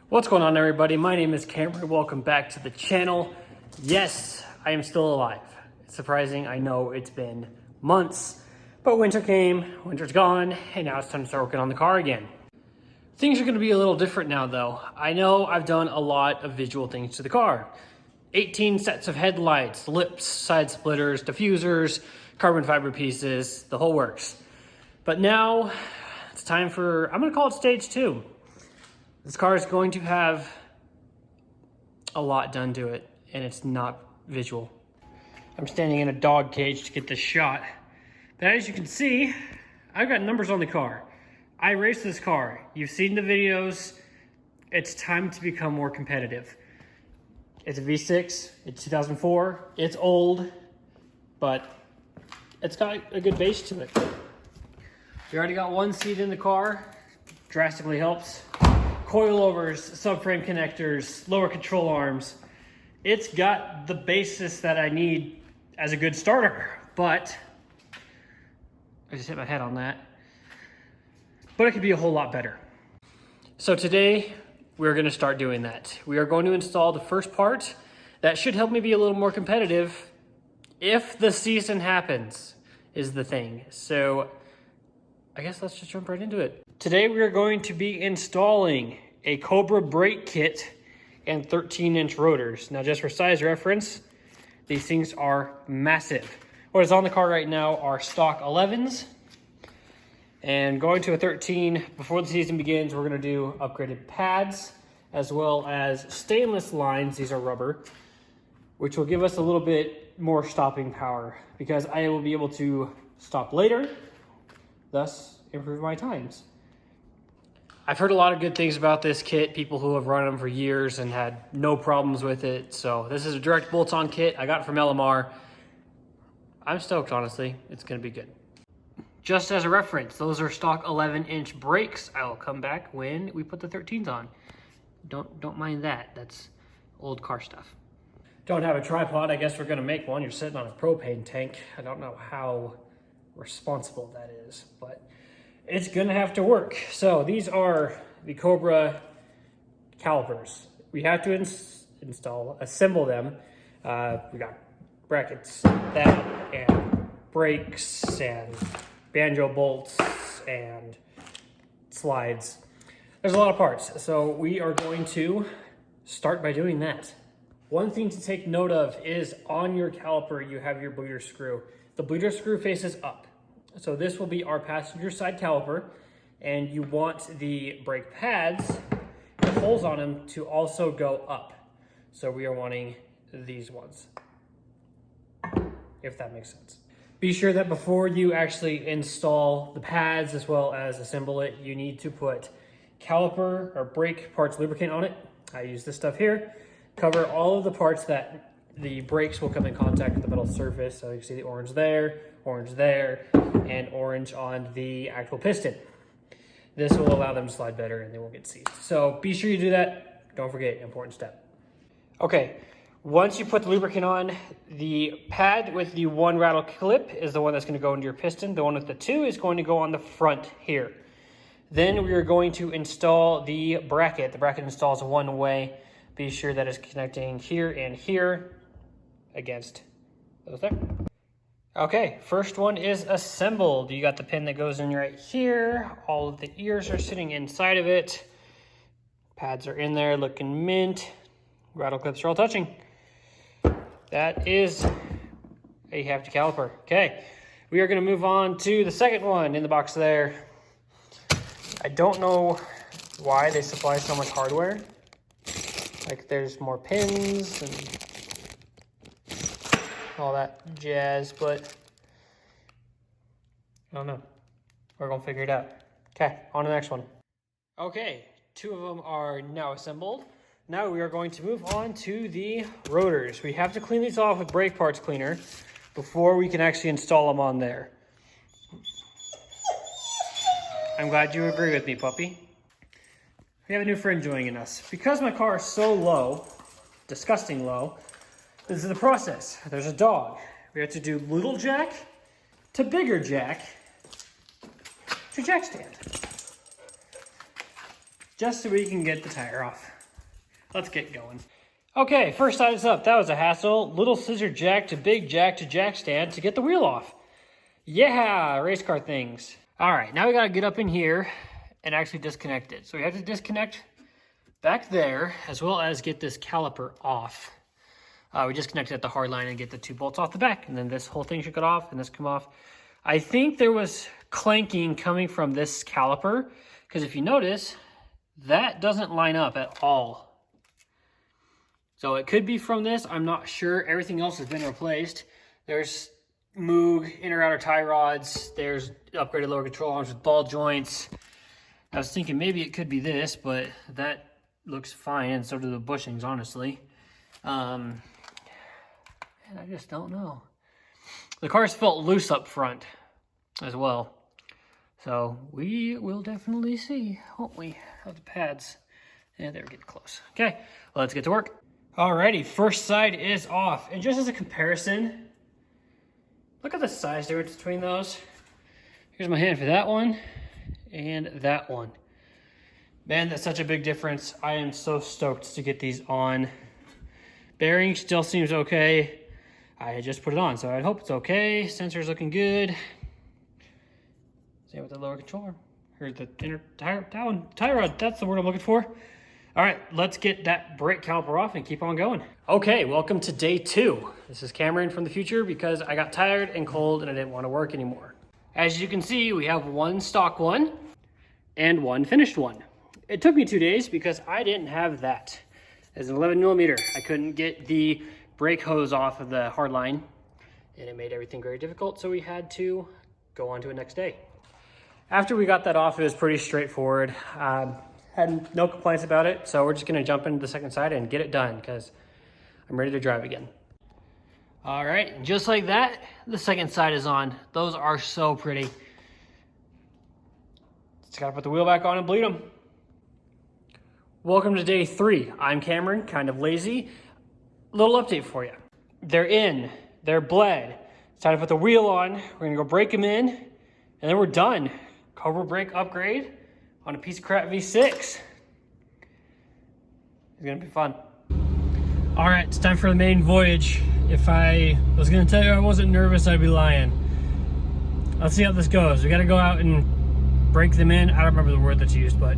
What's going on, everybody? My name is Cameron. Welcome back to the channel. Yes, I am still alive. It's surprising. I know it's been months, but winter came, winter's gone, and now it's time to start working on the car again. Things are going to be a little different now, though. I know I've done a lot of visual things to the car. 18 sets of headlights, lips, side splitters, diffusers, carbon fiber pieces, the whole works. But now it's time for, I'm going to call it stage 2. This car is going to have a lot done to it, and it's not visual. I'm standing in a dog cage to get this shot. But as you can see, I've got numbers on the car. I raced this car. You've seen the videos. It's time to become more competitive. It's a V6, it's 2004, it's old, but it's got a good base to it. We already got one seat in the car, drastically helps. Coilovers, subframe connectors, lower control arms. It's got the basis that I need as a good starter, but I just hit my head on that. But it could be a whole lot better. So today, we're gonna start doing that. We are going to install the first part that should help me be a little more competitive if the season happens, is the thing. So I guess let's just jump right into it. Today we are going to be installing a Cobra brake kit and 13-inch rotors. Now, just for size reference, these things are massive. What is on the car right now are stock 11s. And going to a 13, before the season begins, we're gonna do upgraded pads as well as stainless lines. These are rubber, which will give us a little bit more stopping power because I will be able to stop later, thus improve my times. I've heard a lot of good things about this kit, people who have run them for years and had no problems with it. So this is a direct bolt-on kit. I got it from LMR. I'm stoked, honestly. It's gonna be good. Just as a reference, those are stock 11-inch brakes. I will come back when we put the 13s on. Don't mind that. That's old car stuff. Don't have a tripod. I guess we're gonna make one. You're sitting on a propane tank. I don't know how responsible that is, but it's gonna have to work. So these are the Cobra calipers. We have to assemble them. We got brackets, that, and brakes, and banjo bolts, and slides. There's a lot of parts. So we are going to start by doing that. One thing to take note of is on your caliper, you have your bleeder screw. The bleeder screw faces up. So this will be our passenger side caliper, and you want the brake pads, the holes on them, to also go up. So we are wanting these ones, if that makes sense. Be sure that before you actually install the pads as well as assemble it, you need to put caliper or brake parts lubricant on it. I use this stuff here. Cover all of the parts that the brakes will come in contact with the metal surface. So you see the orange there, and orange on the actual piston. This will allow them to slide better and they won't get seized. So be sure you do that. Don't forget, important step. Okay, once you put the lubricant on, the pad with the 1 rattle clip is the one that's gonna go into your piston. The one with the 2 is going to go on the front here. Then we are going to install the bracket. The bracket installs one way. Be sure that it's connecting here and here against those there. Okay, first one is assembled. You got the pin that goes in right here. All of the ears are sitting inside of it. Pads are in there looking mint. Rattle clips are all touching. That is a hefty caliper. Okay, we are gonna move on to the second one in the box there. I don't know why they supply so much hardware. Like there's more pins and all that jazz, but I don't know. We're gonna figure it out. Okay, on to the next one. Okay, 2 of them are now assembled. Now we are going to move on to the rotors. We have to clean these off with brake parts cleaner before we can actually install them on there. I'm glad you agree with me, puppy. We have a new friend joining us. Because my car is so low, disgusting low, this is the process. There's a dog. We have to do little jack to bigger jack to jack stand. just so we can get the tire off. let's get going. Okay, first side is up. That was a hassle. Little scissor jack to big jack to jack stand to get the wheel off. Yeah, race car things. All right, now we gotta get up in here and actually disconnect it. So we have to disconnect back there as well as get this caliper off. We disconnected at the hard line and get the 2 bolts off the back, and then this whole thing should get off and this come off. I think there was clanking coming from this caliper, because if you notice, that doesn't line up at all. So it could be from this, I'm not sure. Everything else has been replaced. There's Moog, inner outer tie rods, there's upgraded lower control arms with ball joints. I was thinking maybe it could be this, but that looks fine, and so do the bushings, honestly. And I just don't know. The cars felt loose up front as well. So we will definitely see, won't we, how the pads. Yeah, they're getting close. Okay, well, let's get to work. Alrighty, first side is off. And just as a comparison, look at the size difference between those. Here's my hand for that one and that one. Man, that's such a big difference. I am so stoked to get these on. Bearing still seems okay. I just put it on, so I hope it's okay. Sensor's looking good. Same with the lower controller. Or the inner tire, that one, tie rod, that's the word I'm looking for. All right, let's get that brake caliper off and keep on going. Okay, welcome to day 2. This is Cameron from the future because I got tired and cold and I didn't want to work anymore. As you can see, we have one stock one and one finished one. It took me 2 days because I didn't have that. As an 11mm, I couldn't get the brake hose off of the hard line and it made everything very difficult, so we had to go on to the next day. After we got that off, it was pretty straightforward. Had no complaints about it, so we're just gonna jump into the second side and get it done because I'm ready to drive again. All right, just like that, the second side is on. Those are so pretty. Just gotta put the wheel back on and bleed them. Welcome to day 3. I'm Cameron, kind of lazy. Little update for you. They're in, they're bled. It's time to put the wheel on. We're gonna go break them in, and then we're done. Cobra brake upgrade on a piece of crap V6. It's gonna be fun. All right, it's time for the main voyage. If I was gonna tell you I wasn't nervous, I'd be lying. Let's see how this goes. We gotta go out and break them in. I don't remember the word that's used, but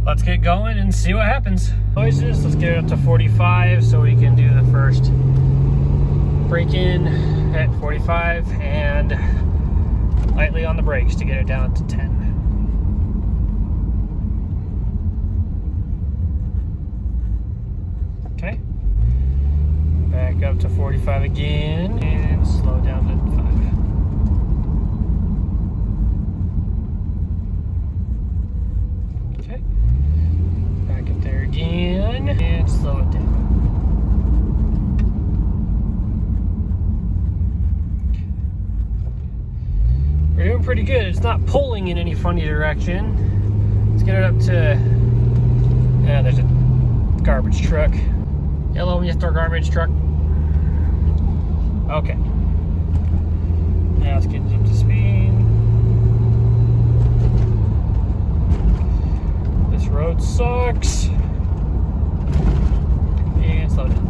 let's get going and see what happens. Noises, let's get it up to 45 so we can do the first break in at 45 and lightly on the brakes to get it down to 10. Okay. Back up to 45 again and slow down to 5. Okay. Back up there again and slow it down. We're doing pretty good. It's not pulling in any funny direction. Let's get it up to, yeah, there's a garbage truck. Hello, Mr. Garbage Truck. Okay. Now let's get up to speed. This road sucks. And slow down.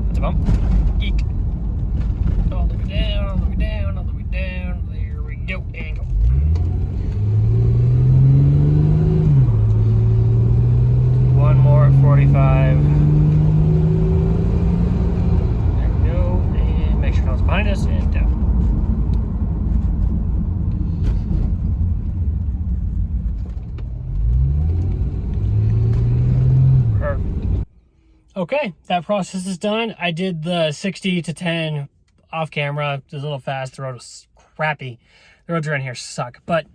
That's a bump. Eek. All the way down, all the way down, all the way down. There we go. And go. One more at 45. There we go. And make sure no one's behind us and down. Perfect. Okay, that process is done. I did the 60 to 10 off camera. It was a little fast. The road was crappy. The roads around here suck, but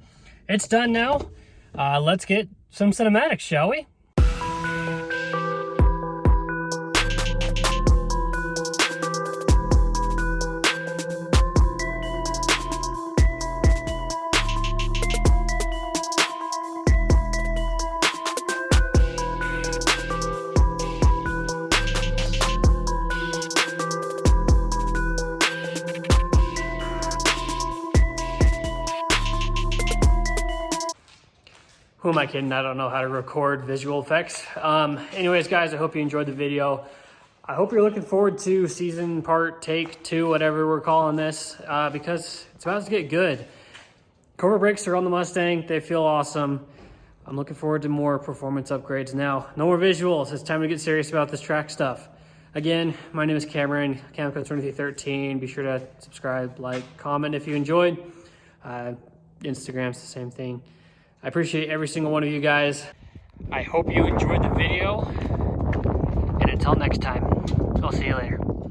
it's done now. Let's get some cinematics, shall we? Who am I kidding? I don't know how to record visual effects. Anyways, guys, I hope you enjoyed the video. I hope you're looking forward to season part, take 2, whatever we're calling this, because it's about to get good. Cobra brakes are on the Mustang. They feel awesome. I'm looking forward to more performance upgrades now. No more visuals. It's time to get serious about this track stuff. Again, my name is Cameron, Camco2313. Be sure to subscribe, like, comment if you enjoyed. Instagram's the same thing. I appreciate every single one of you guys. I hope you enjoyed the video. And until next time, I'll see you later.